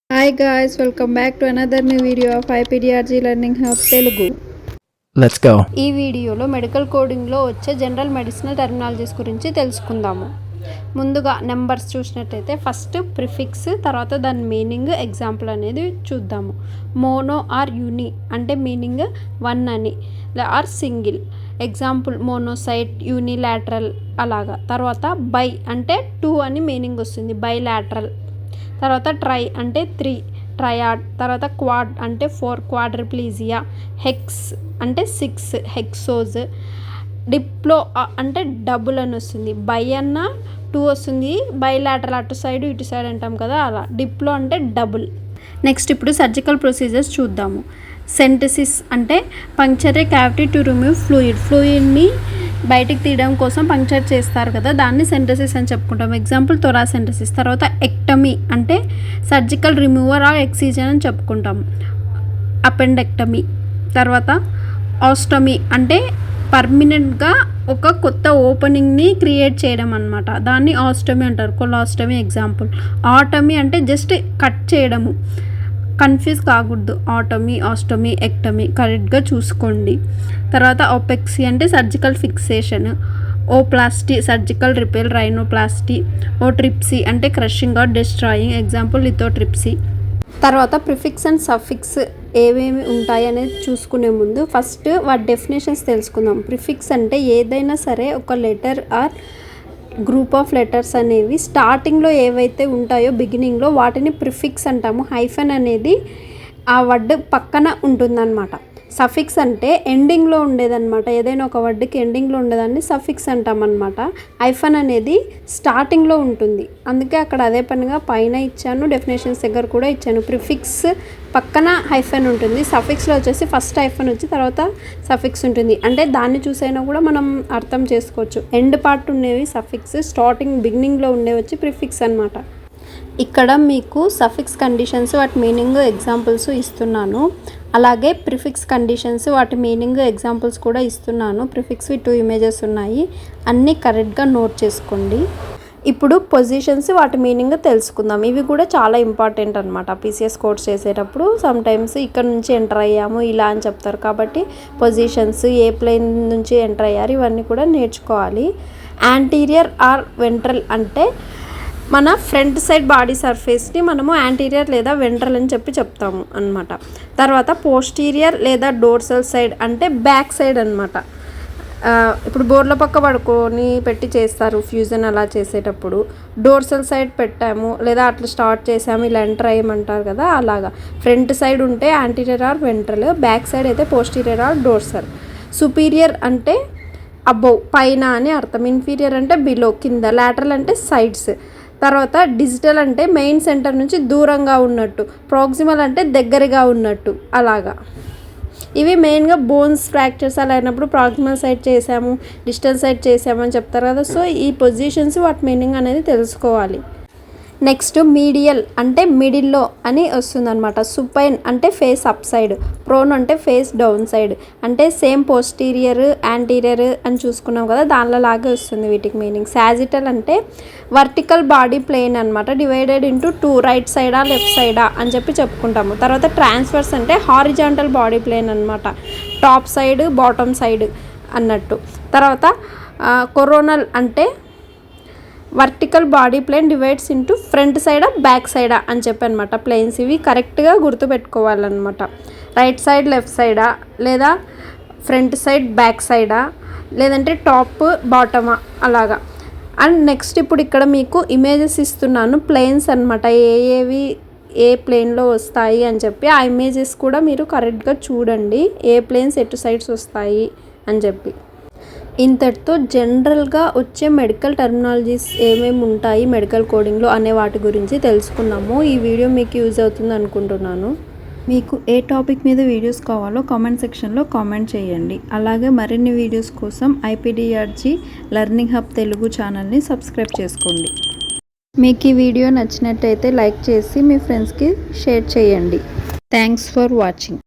Hi guys, welcome back to another new video of IPDRG Learning Hub Telugu. Let's go. ఈ వీడియోలో medical కోడింగ్లో వచ్చే general medicinal terminologies గురించి తెలుసుకుందాము. ముందుగా numbers చూసినట్టయితే ఫస్ట్ ప్రిఫిక్స్, తర్వాత దాని మీనింగ్, ఎగ్జాంపుల్ అనేది చూద్దాము. మోనో ఆర్ యూని అంటే మీనింగ్ వన్ అని, or single, example monocyte, unilateral అలాగా. తర్వాత బై అంటే టూ అని మీనింగ్ వస్తుంది, బైలాటరల్. తర్వాత ట్రై అంటే త్రీ, ట్రయాడ్. తర్వాత క్వాడ్ అంటే ఫోర్, క్వాడ్రిప్లీజియా. హెక్స్ అంటే సిక్స్, హెక్సోజ్. డిప్లో అంటే డబుల్ అని వస్తుంది, బై అన్న టూ వస్తుంది, బైలాటరల్ అటు సైడ్ ఇటు సైడ్ అంటాం కదా అలా. డిప్లో అంటే డబుల్. నెక్స్ట్ ఇప్పుడు సర్జికల్ ప్రొసీజర్స్ చూద్దాము. సెంటసిస్ అంటే puncture a cavity to remove ఫ్లూయిడ్ని బయటికి తీయడం కోసం పంక్చర్ చేస్తారు కదా, దాన్ని సెంటసిస్ అని చెప్పుకుంటాం. ఎగ్జాంపుల్ థొరాసెంటసిస్. తర్వాత ఎక్టమీ అంటే సర్జికల్ రిమూవర్ ఆర్ ఎక్సిజన్ అని చెప్పుకుంటాం, అపెండెక్టమీ. తర్వాత ఆస్టమీ అంటే పర్మనెంట్గా ఒక కొత్త ఓపెనింగ్ని క్రియేట్ చేయడం అనమాట, దాన్ని ఆస్టమీ అంటారు. Colostomy example. ఆటమీ అంటే జస్ట్ కట్ చేయడము, కన్ఫ్యూజ్ కాకూడదు. ఆటమీ, ఆస్టమీ, ఎక్టమీ కరెక్ట్గా చూసుకోండి. తర్వాత ఓపెక్సీ అంటే surgical fixation. Oplasty surgical repair, rhinoplasty. Otripsy అంటే crushing or destroying, example lithotripsy. తర్వాత ప్రిఫిక్స్ అండ్ సఫిక్స్ ఏమేమి ఉంటాయి అనేది చూసుకునే ముందు ఫస్ట్ వాటి డెఫినేషన్స్ తెలుసుకుందాం. ప్రిఫిక్స్ అంటే ఏదైనా సరే ఒక letter or group of letters అనేవి స్టార్టింగ్లో ఏవైతే ఉంటాయో బిగినింగ్లో వాటిని ప్రిఫిక్స్ అంటాము. హైఫన్ అనేది ఆ వర్డ్ పక్కన ఉంటుందన్నమాట. సఫిక్స్ అంటే ఎండింగ్లో ఉండేదన్నమాట, ఏదైనా ఒక వర్డ్కి ఎండింగ్లో ఉండేదాన్ని సఫిక్స్ అంటామన్నమాట. హైఫన్ అనేది స్టార్టింగ్లో ఉంటుంది, అందుకే అక్కడ అదే పనిగా పైన ఇచ్చాను, డెఫినేషన్స్ దగ్గర కూడా ఇచ్చాను. ప్రిఫిక్స్ పక్కన హైఫన్ ఉంటుంది, సఫిక్స్లో వచ్చేసి ఫస్ట్ హైఫన్ వచ్చి తర్వాత సఫిక్స్ ఉంటుంది. అంటే దాన్ని చూసైనా కూడా మనం అర్థం చేసుకోవచ్చు. ఎండ్ పార్ట్ ఉండేవి సఫిక్స్, స్టార్టింగ్ బిగినింగ్లో ఉండేవి వచ్చి ప్రిఫిక్స్ అనమాట. ఇక్కడ మీకు సఫిక్స్ కండిషన్స్, వాటి మీనింగ్, ఎగ్జాంపుల్స్ ఇస్తున్నాను. అలాగే ప్రిఫిక్స్ కండిషన్స్, వాటి మీనింగ్, ఎగ్జాంపుల్స్ కూడా ఇస్తున్నాను. ప్రిఫిక్స్వి 2 ఇమేజెస్ ఉన్నాయి, అన్నీ కరెక్ట్గా నోట్ చేసుకోండి. ఇప్పుడు పొజిషన్స్, వాటి మీనింగ్ తెలుసుకుందాం. ఇవి కూడా చాలా ఇంపార్టెంట్ అనమాట. పీసీఎస్ కోర్స్ చేసేటప్పుడు సమ్టైమ్స్ ఇక్కడ నుంచి ఎంటర్ అయ్యాము ఇలా అని చెప్తారు, కాబట్టి పొజిషన్స్, ఏ ప్లేన్ నుంచి ఎంటర్ అయ్యారు ఇవన్నీ కూడా నేర్చుకోవాలి. యాంటీరియర్ ఆర్ వెంట్రల్ అంటే మన ఫ్రంట్ సైడ్ బాడీ సర్ఫేస్ని మనము యాంటీరియర్ లేదా వెంట్రల్ అని చెప్తాము అనమాట. తర్వాత పోస్టీరియర్ లేదా డోర్సల్ సైడ్ అంటే బ్యాక్ సైడ్ అనమాట. ఇప్పుడు బోర్ల పక్క పడుకొని పెట్టి చేస్తారు ఫ్యూజన్, అలా చేసేటప్పుడు డోర్సల్ సైడ్ పెట్టాము లేదా అట్లా స్టార్ట్ చేసాము ఇలా ఎంటర్ అయ్యమంటారు కదా, అలాగా. ఫ్రంట్ సైడ్ ఉంటే anterior or ventral, back side అయితే పోస్టీరియర్ ఆర్ డోర్సల్. సుపీరియర్ అంటే అబోవ్ పైన అని అర్థం, ఇన్ఫీరియర్ అంటే బిలో కింద, లాటరల్ అంటే సైడ్స్. తర్వాత డిజిటల్ అంటే మెయిన్ సెంటర్ నుంచి దూరంగా ఉన్నట్టు, ప్రాక్సిమల్ అంటే దగ్గరగా ఉన్నట్టు అలాగా. ఇవి మెయిన్గా బోన్స్ ఫ్రాక్చర్స్ అలా అయినప్పుడు ప్రాక్సిమల్ సైడ్ చేసాము, డిజిటల్ సైడ్ చేసామని చెప్తారు కదా. సో ఈ పొజిషన్స్ వాటి మీనింగ్ అనేది తెలుసుకోవాలి. నెక్స్ట్ మీడియల్ అంటే మిడిల్లో అని వస్తుందన్నమాట. సుపైన్ అంటే ఫేస్ అప్ సైడ్, ప్రోన్ అంటే ఫేస్ డౌన్ సైడ్. అంటే సేమ్ పోస్టీరియర్, యాంటీరియర్ అని చూసుకున్నాం కదా, దానిలో లాగే వస్తుంది వీటికి మీనింగ్. సాజిటల్ అంటే వర్టికల్ బాడీ ప్లేన్ అనమాట, డివైడెడ్ ఇంటూ 2, రైట్ సైడా లెఫ్ట్ సైడా అని చెప్పుకుంటాము. తర్వాత ట్రాన్స్వర్స్ అంటే హారిజాంటల్ బాడీ ప్లేన్ అనమాట, టాప్ సైడ్ బాటమ్ సైడ్ అన్నట్టు. తర్వాత కొరోనల్ అంటే vertical body plane divides into front సైడా బ్యాక్ సైడా అని అనమాట ప్లేన్స్. ఇవి కరెక్ట్గా గుర్తుపెట్టుకోవాలన్నమాట. రైట్ సైడ్ లెఫ్ట్ సైడా, లేదా ఫ్రంట్ సైడ్ బ్యాక్ సైడా, లేదంటే టాప్ బాటమా అలాగా. అండ్ నెక్స్ట్ ఇప్పుడు ఇక్కడ మీకు ఇమేజెస్ ఇస్తున్నాను, ప్లేన్స్ అనమాట, ఏవి ఏ ప్లేన్లో వస్తాయి అని చెప్పి. ఆ ఇమేజెస్ కూడా మీరు కరెక్ట్గా చూడండి, ఏ ప్లేన్స్ ఎటు సైడ్స్ వస్తాయి అని చెప్పి. ఇంతటితో జనరల్గా వచ్చే మెడికల్ టెర్మినాలజీస్ ఏమేమి ఉంటాయి మెడికల్ కోడింగ్లో అనే వాటి గురించి తెలుసుకున్నాము. ఈ వీడియో మీకు యూజ్ అవుతుంది అనుకుంటున్నాను. మీకు ఏ టాపిక్ మీద వీడియోస్ కావాలో కామెంట్ సెక్షన్లో కామెంట్ చేయండి. అలాగే మరిన్ని వీడియోస్ కోసం ఐపీడీఆర్జీ లెర్నింగ్ హబ్ తెలుగు ఛానల్ని సబ్స్క్రైబ్ చేసుకోండి. మీకు ఈ వీడియో నచ్చినట్టయితే లైక్ చేసి మీ ఫ్రెండ్స్కి షేర్ చేయండి. Thanks for watching.